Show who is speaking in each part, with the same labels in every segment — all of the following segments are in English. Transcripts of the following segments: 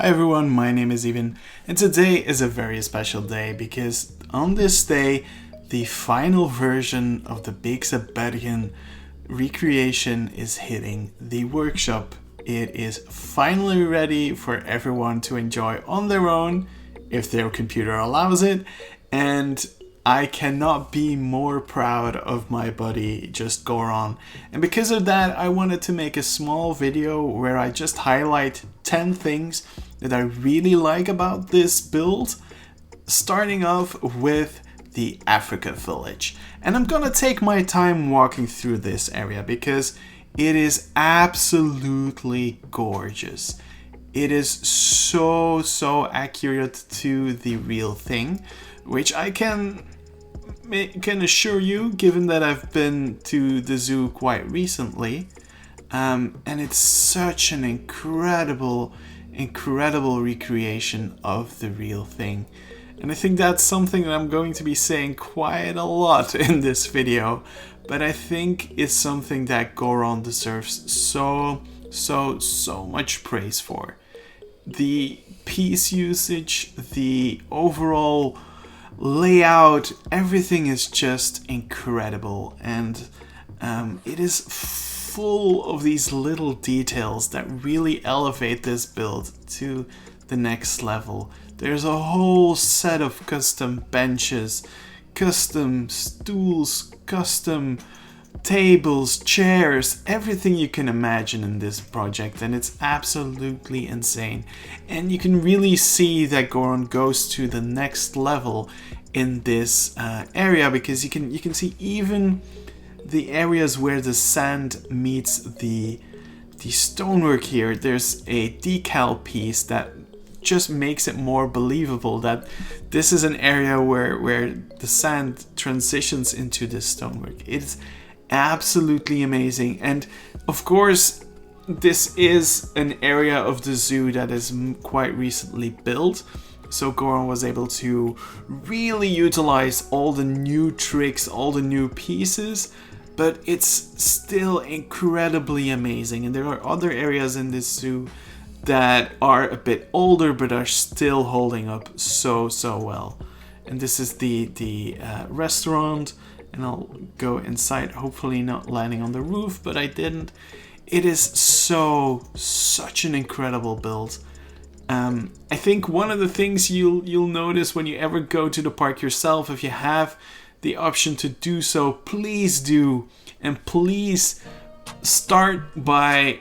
Speaker 1: Hi everyone, my name is Ivan, and today is a very special day because on this day, the final version of the Beekse Bergen recreation is hitting the workshop. It is finally ready for everyone to enjoy on their own, if their computer allows it, and I cannot be more proud of my buddy JustGoron. And because of that, I wanted to make a small video where I just highlight 10 things that I really like about this build, starting off with the Africa village. And I'm gonna take my time walking through this area because it is absolutely gorgeous. It is so accurate to the real thing, which I can assure you, given that I've been to the zoo quite recently. And it's such an incredible recreation of the real thing. And I think that's something that I'm going to be saying quite a lot in this video, but I think it's something that Goron deserves so much praise for. The piece usage, the overall layout, everything is just incredible, and it is full of these little details that really elevate this build to the next level. There's a whole set of custom benches, custom stools, custom tables, chairs, everything you can imagine in this project, and it's absolutely insane. And you can really see that Goron goes to the next level in this area, because you can see even the areas where the sand meets the stonework here. There's a decal piece that just makes it more believable that this is an area where the sand transitions into the stonework. It's absolutely amazing. And of course, this is an area of the zoo that is quite recently built, so Goron was able to really utilize all the new tricks, all the new pieces, but it's still incredibly amazing. And there are other areas in this zoo that are a bit older but are still holding up so well. And this is the restaurant, and I'll go inside, hopefully not landing on the roof, but I didn't. It is such an incredible build. I think one of the things you'll notice when you ever go to the park yourself, if you have the option to do so, please do. And please start by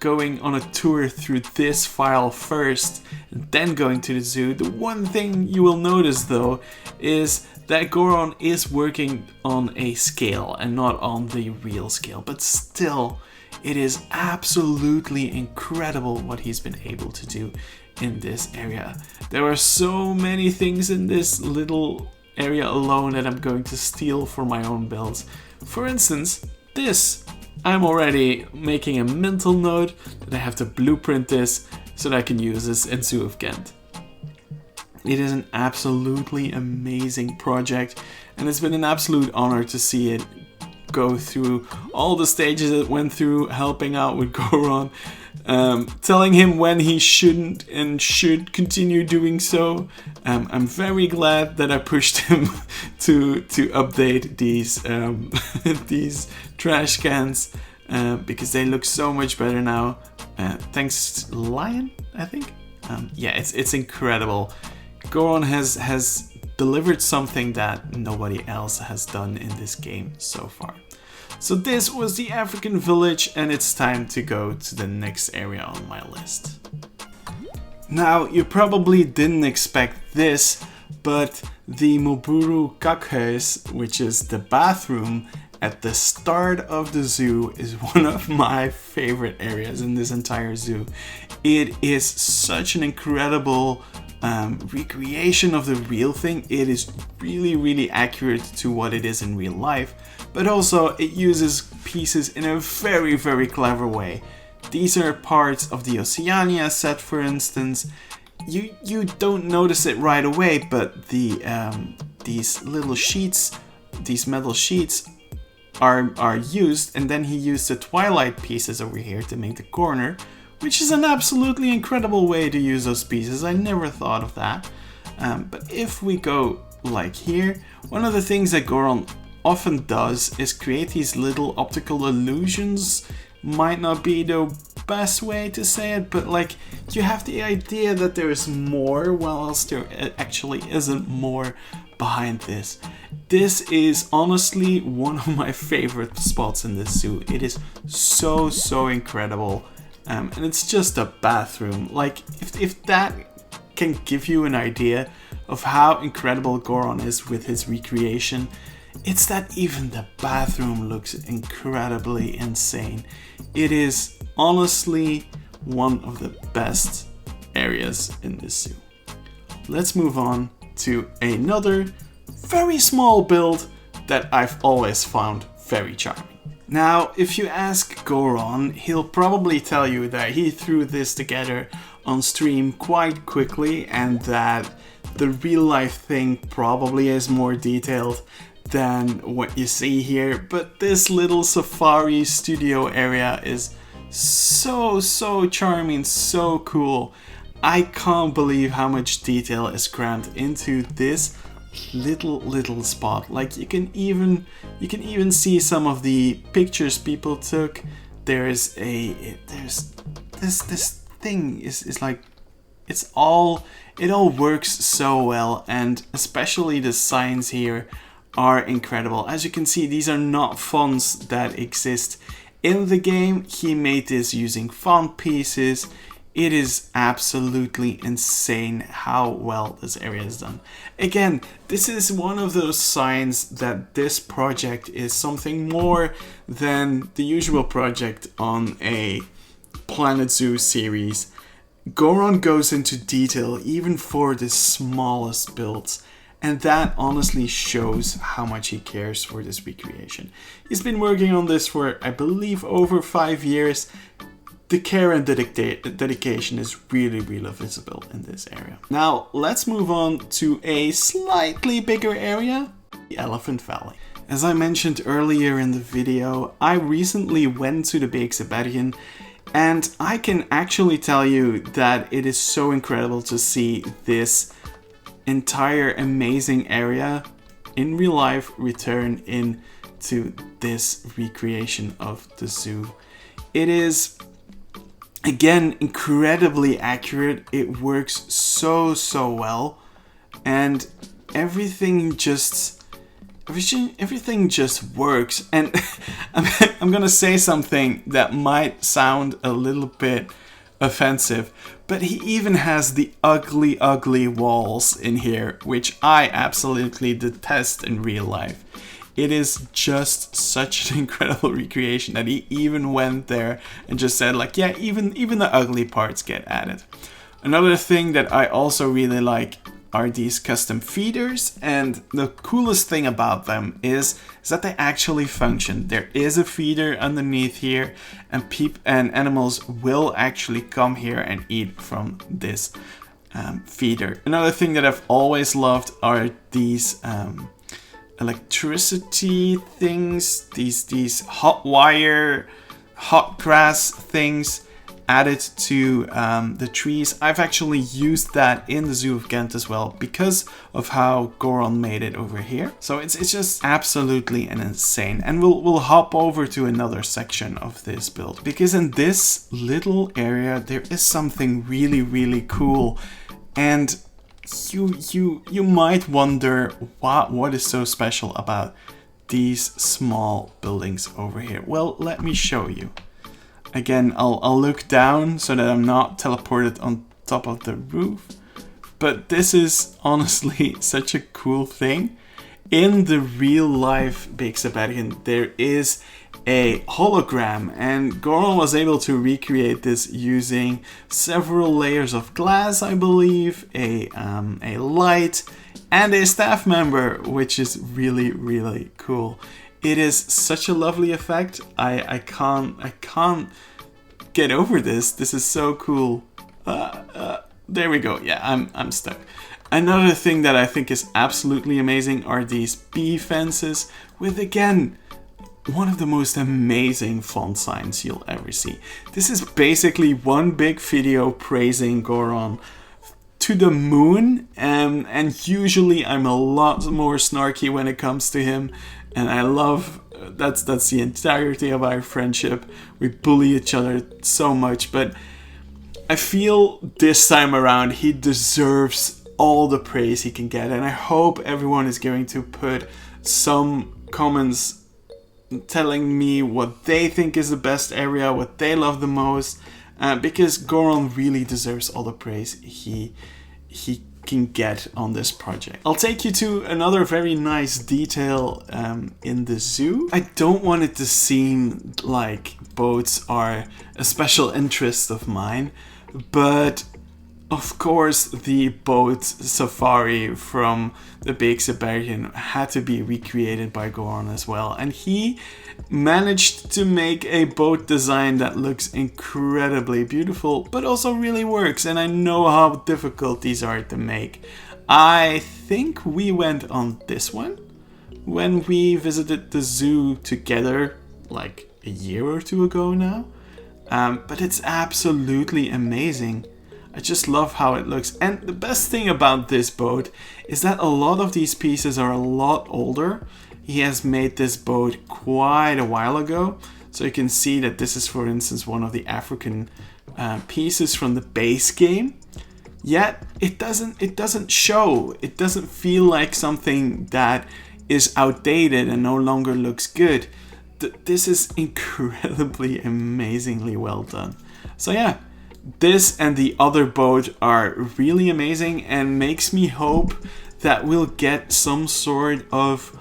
Speaker 1: going on a tour through this file first, and then going to the zoo. The one thing you will notice though is that Goron is working on a scale and not on the real scale, but still it is absolutely incredible what he's been able to do in this area. There are so many things in this little area alone that I'm going to steal for my own builds. For instance, this. I'm already making a mental note that I have to blueprint this so that I can use this in Zoo of Ghent. It is an absolutely amazing project, and it's been an absolute honor to see it go through all the stages it went through, helping out with Goron, telling him when he shouldn't and should continue doing so. I'm very glad that I pushed him to update these these trash cans, because they look so much better now. Thanks to Lion, I think. Yeah, it's incredible. Goron has delivered something that nobody else has done in this game so far. So this was the African village, and it's time to go to the next area on my list. Now, you probably didn't expect this, but the Moburu Kakhuis, which is the bathroom at the start of the zoo, is one of my favorite areas in this entire zoo. It is such an incredible recreation of the real thing. It is really accurate to what it is in real life, but also it uses pieces in a very clever way. These are parts of the Oceania set, for instance. You don't notice it right away, but these little sheets, these metal sheets, are used, and then he used the twilight pieces over here to make the corner, which is an absolutely incredible way to use those pieces. I never thought of that. But if we go like here, one of the things that Goron often does is create these little optical illusions. Might not be the best way to say it, but like you have the idea that there is more, whilst there actually isn't more behind this. This is honestly one of my favorite spots in this zoo. It is so incredible, and it's just a bathroom. Like if that can give you an idea of how incredible Goron is with his recreation, it's that even the bathroom looks incredibly insane. It is honestly one of the best areas in this zoo. Let's move on to another very small build that I've always found very charming. Now, if you ask Goron, he'll probably tell you that he threw this together on stream quite quickly and that the real life thing probably is more detailed than what you see here, but this little safari studio area is so charming, so cool. I can't believe how much detail is crammed into this little spot. Like you can even see some of the pictures people took. There's this thing is like it all works so well, and especially the signs here are incredible. As you can see, these are not fonts that exist in the game. He made this using font pieces. It is absolutely insane how well this area is done. Again, this is one of those signs that this project is something more than the usual project on a Planet Zoo series. Goron goes into detail even for the smallest builds, and that honestly shows how much he cares for this recreation. He's been working on this for, I believe, over 5 years. The care and dedication is really visible in this area. Now, let's move on to a slightly bigger area, the Elephant Valley. As I mentioned earlier in the video, I recently went to the Beekse Bergen, and I can actually tell you that it is so incredible to see this entire amazing area in real life return into this recreation of the zoo. It is, again, incredibly accurate. It works so well, and everything just works. And I'm gonna say something that might sound a little bit offensive, but he even has the ugly walls in here, which I absolutely detest in real life. It is just such an incredible recreation that he even went there and just said, like, yeah, even the ugly parts get added. Another thing that I also really like are these custom feeders, and the coolest thing about them is that they actually function. There is a feeder underneath here, and animals will actually come here and eat from this feeder. Another thing that I've always loved are these electricity things, these hot wire, hot grass things added to the trees. I've actually used that in the Zoo of Ghent as well because of how Goron made it over here. So it's just absolutely insane. And we'll hop over to another section of this build, because in this little area there is something really cool, and you might wonder what is so special about these small buildings over here. Well, let me show you. Again, I'll look down so that I'm not teleported on top of the roof. But this is honestly such a cool thing. In the real life Beekse Bergen, there is a hologram, and Goron was able to recreate this using several layers of glass, I believe, a light, and a staff member, which is really cool. It is such a lovely effect. I can't get over this. This is so cool. There we go. Yeah, I'm stuck. Another thing that I think is absolutely amazing are these bee fences with, again, one of the most amazing font signs you'll ever see. This is basically one big video praising Goron to the moon, and usually I'm a lot more snarky when it comes to him, and I love that's the entirety of our friendship. We bully each other so much, but I feel this time around he deserves all the praise he can get, and I hope everyone is going to put some comments telling me what they think is the best area, what they love the most, because Goron really deserves all the praise he can get on this project. I'll take you to another very nice detail in the zoo. I don't want it to seem like boats are a special interest of mine, but of course the boat safari from the Beekse Bergen had to be recreated by Goron as well, and he managed to make a boat design that looks incredibly beautiful but also really works, and I know how difficult these are to make. I think we went on this one when we visited the zoo together like a year or two ago now, but it's absolutely amazing. I just love how it looks. And the best thing about this boat is that a lot of these pieces are a lot older. He has made this boat quite a while ago. So you can see that this is, for instance, one of the African pieces from the base game. Yet it doesn't show. It doesn't feel like something that is outdated and no longer looks good. This is incredibly, amazingly well done. So yeah. This and the other boat are really amazing and makes me hope that we'll get some sort of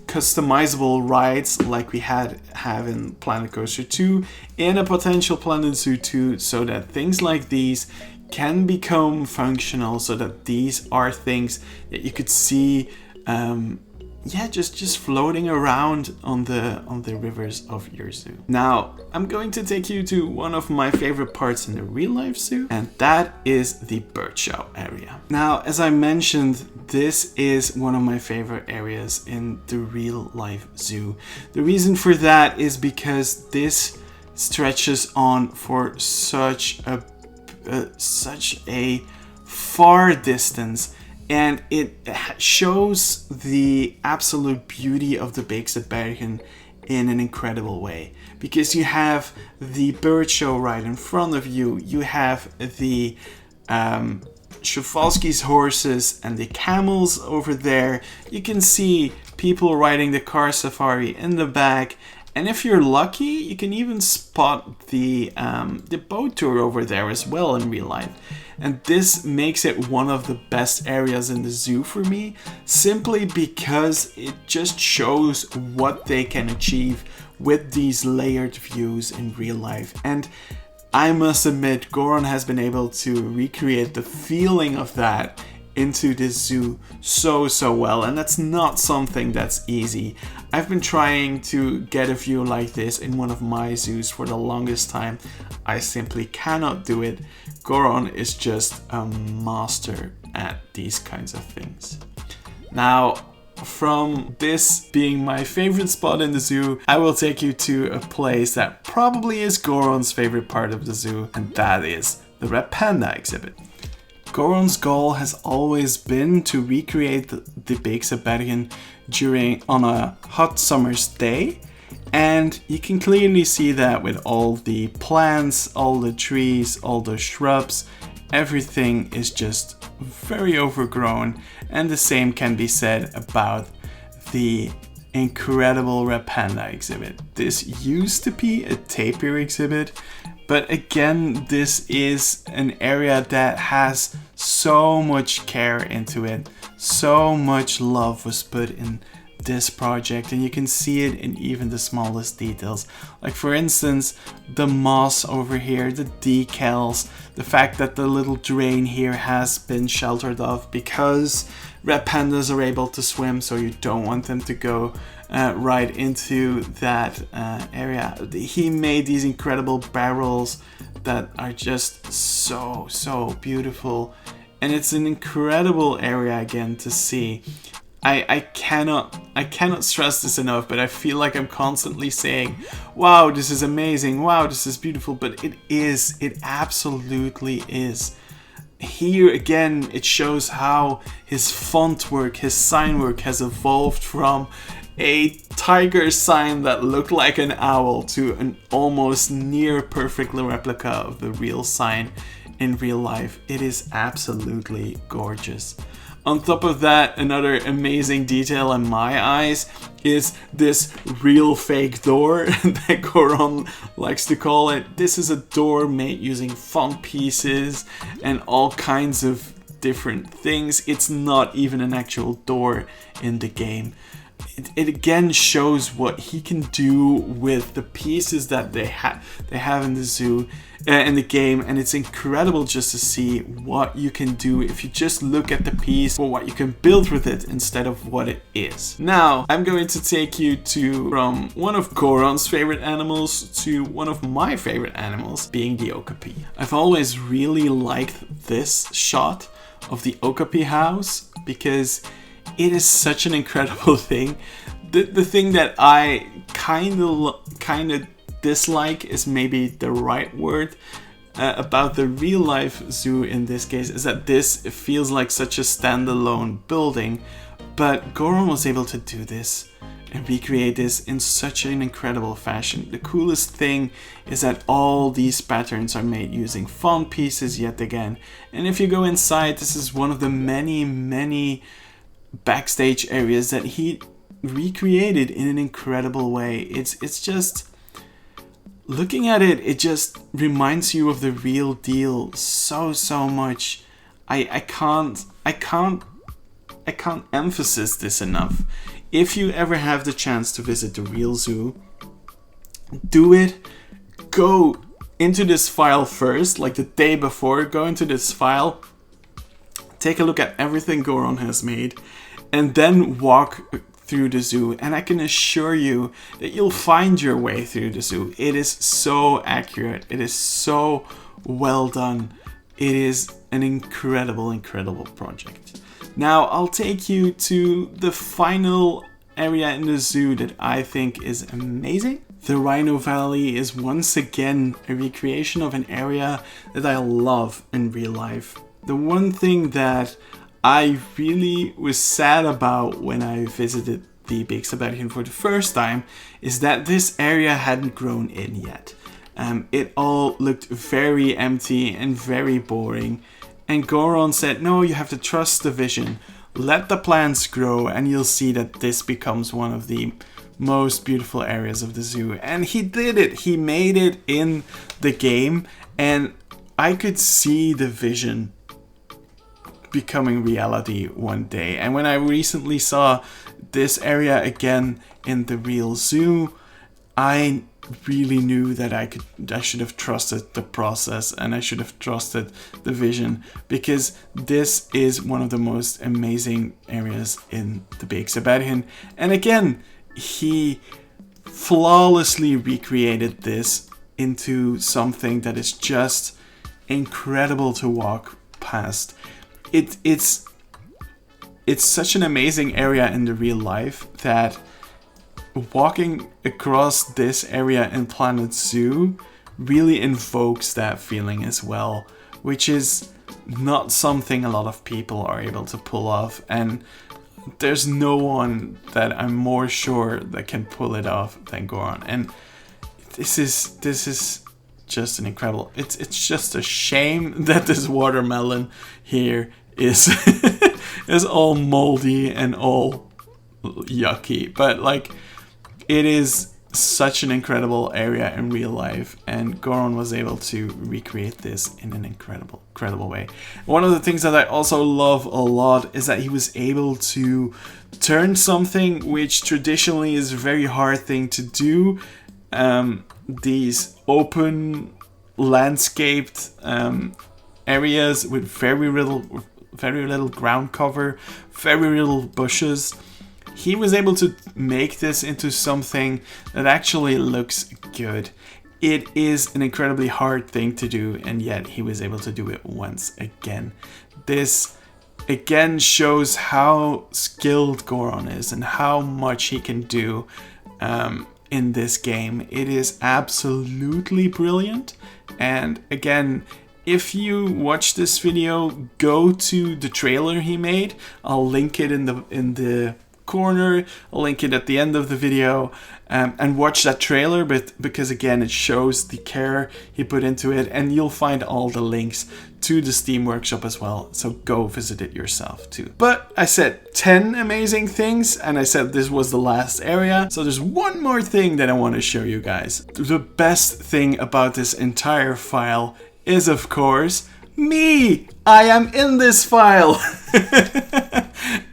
Speaker 1: customizable rides like we have in Planet Coaster 2 in a potential Planet Zoo 2, so that things like these can become functional, so that these are things that you could see just floating around on the rivers of your zoo. Now, I'm going to take you to one of my favorite parts in the real life zoo, and that is the bird show area. Now, as I mentioned, this is one of my favorite areas in the real life zoo. The reason for that is because this stretches on for such a far distance, and it shows the absolute beauty of the Beekse Bergen in an incredible way. Because you have the bird show right in front of you, you have the Przewalski's horses and the camels over there. You can see people riding the car safari in the back. And if you're lucky, you can even spot the boat tour over there as well in real life. And this makes it one of the best areas in the zoo for me, simply because it just shows what they can achieve with these layered views in real life. And I must admit, Goron has been able to recreate the feeling of that into this zoo so well, and that's not something that's easy. I've been trying to get a view like this in one of my zoos for the longest time. I simply cannot do it. Goron is just a master at these kinds of things. Now, from this being my favorite spot in the zoo, I will take you to a place that probably is Goron's favorite part of the zoo, and that is the Red Panda exhibit. Goron's goal has always been to recreate the Beekse Bergen on a hot summer's day, and you can clearly see that with all the plants, all the trees, all the shrubs. Everything is just very overgrown, and the same can be said about the incredible Red Panda exhibit. This used to be a tapir exhibit, but again, this is an area that has so much care into it. So much love was put in this project, and you can see it in even the smallest details. Like, for instance, the moss over here, the decals, the fact that the little drain here has been sheltered off because red pandas are able to swim, so you don't want them to go right into that area. He made these incredible barrels that are just so beautiful, and it's an incredible area again to see. I cannot stress this enough, but I feel like I'm constantly saying, wow, this is amazing, wow, this is beautiful, but it absolutely is. Here again, it shows how his font work, his sign work has evolved from a tiger sign that looked like an owl to an almost near perfect replica of the real sign in real life. It is absolutely gorgeous. On top of that, another amazing detail in my eyes is this real fake door that Goron likes to call it. This is a door made using font pieces and all kinds of different things. It's not even an actual door in the game. It again shows what he can do with the pieces that they have in the zoo, in the game, and it's incredible just to see what you can do if you just look at the piece, or what you can build with it instead of what it is. Now, I'm going to take you from one of Goron's favorite animals to one of my favorite animals, being the Okapi. I've always really liked this shot of the Okapi house because it is such an incredible thing. The thing that I kind of dislike is maybe the right word about the real life zoo in this case, is that this feels like such a standalone building, but Goron was able to do this and recreate this in such an incredible fashion. The coolest thing is that all these patterns are made using font pieces yet again, and if you go inside, this is one of the many backstage areas that he recreated in an incredible way. It's just, looking at it, it just reminds you of the real deal so much. I can't emphasize this enough. If you ever have the chance to visit the real zoo, do it. Go into this file first, like the day before. Go into this file, take a look at everything Goron has made, and then walk through the zoo, and I can assure you that you'll find your way through the zoo. It is so accurate. It is so well done. It is an incredible project. Now I'll take you to the final area in the zoo that I think is amazing. The Rhino Valley is once again a recreation of an area that I love in real life. The one thing that I really was sad about when I visited the Beekse Bergen for the first time is that this area hadn't grown in yet. It all looked very empty and very boring, and Goron said, no, you have to trust the vision, let the plants grow, and you'll see that this becomes one of the most beautiful areas of the zoo. And he did it. He made it in the game, and I could see the vision becoming reality one day. And when I recently saw this area again in the real zoo, I really knew that I should have trusted the process, and I should have trusted the vision, because this is one of the most amazing areas in the Beekse Bergen. And again, he flawlessly recreated this into something that is just incredible to walk past. It's such an amazing area in the real life that walking across this area in Planet Zoo really invokes that feeling as well, which is not something a lot of people are able to pull off, and there's no one that I'm more sure that can pull it off than Goron. And this is just an incredible. It's just a shame that this watermelon here is is all moldy and all yucky, but like, it is such an incredible area in real life, and Goron was able to recreate this in an incredible way. One of the things that I also love a lot is that he was able to turn something which traditionally is a very hard thing to do, these open landscaped areas with very little ground cover, very little bushes. He was able to make this into something that actually looks good. It is an incredibly hard thing to do, and yet he was able to do it once again. This again shows how skilled Goron is and how much he can do in this game. It is absolutely brilliant. And again, if you watch this video, go to the trailer he made. I'll link it in the corner. I'll link it at the end of the video, and watch that trailer. But because again, it shows the care he put into it, and you'll find all the links to the Steam Workshop as well. So go visit it yourself too. But I said 10 amazing things, and I said this was the last area. So there's one more thing that I want to show you guys. The best thing about this entire file is, of course, me. I am in this file.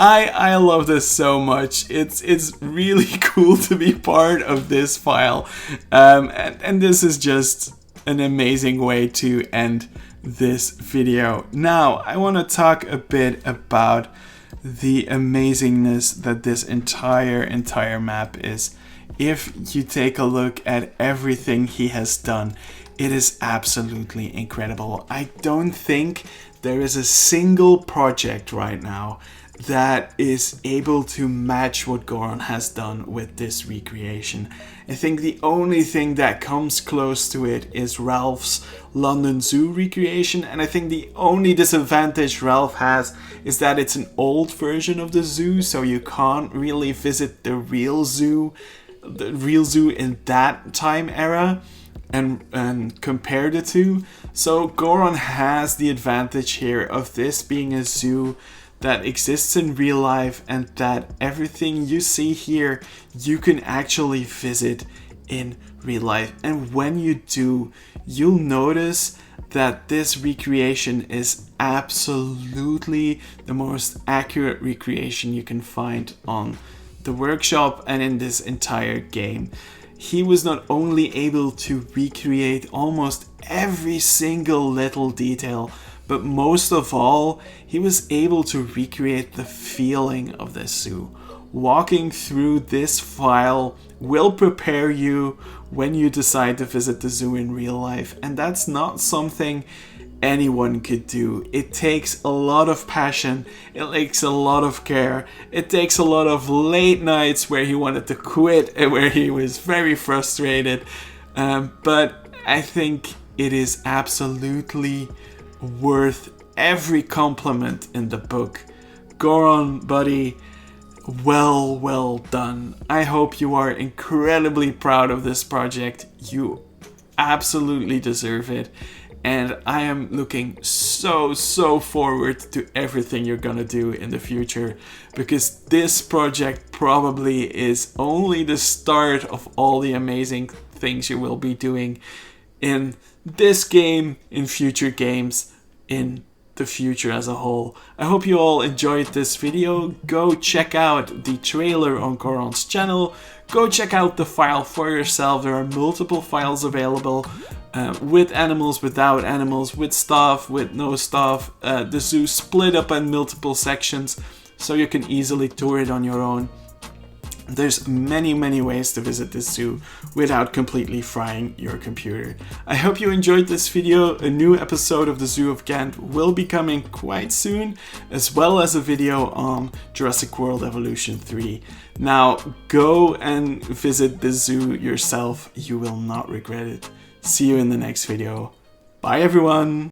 Speaker 1: I love this so much. It's really cool to be part of this file, and this is just an amazing way to end this video. Now I want to talk a bit about the amazingness that this entire map is. If you take a look at everything he has done, it is absolutely incredible. I don't think there is a single project right now that is able to match what Goron has done with this recreation. I think the only thing that comes close to it is Ralph's London Zoo recreation, and I think the only disadvantage Ralph has is that it's an old version of the zoo, so you can't really visit the real zoo in that time era and compare the two. So Goron has the advantage here of this being a zoo that exists in real life, and that everything you see here you can actually visit in real life. And when you do, you'll notice that this recreation is absolutely the most accurate recreation you can find on the workshop and in this entire game. He was not only able to recreate almost every single little detail, but most of all, he was able to recreate the feeling of this zoo. Walking through this file will prepare you when you decide to visit the zoo in real life, and that's not something anyone could do. It takes a lot of passion, it takes a lot of care, it takes a lot of late nights where he wanted to quit and where he was very frustrated, but I think it is absolutely worth every compliment in the book. Goron, buddy, well done. I hope you are incredibly proud of this project. You absolutely deserve it. And I am looking so forward to everything you're gonna do in the future, because this project probably is only the start of all the amazing things you will be doing in this game, in future games, in the future as a whole. I hope you all enjoyed this video. Go check out the trailer on Goron's channel. Go check out the file for yourself. There are multiple files available, with animals, without animals, with stuff, with no stuff. The zoo split up in multiple sections, so you can easily tour it on your own. There's many ways to visit this zoo without completely frying your computer. I hope you enjoyed this video. A new episode of the Zoo of Ghent will be coming quite soon, as well as a video on Jurassic World Evolution 3. Now go and visit the zoo yourself. You will not regret it. See you in the next video. Bye everyone!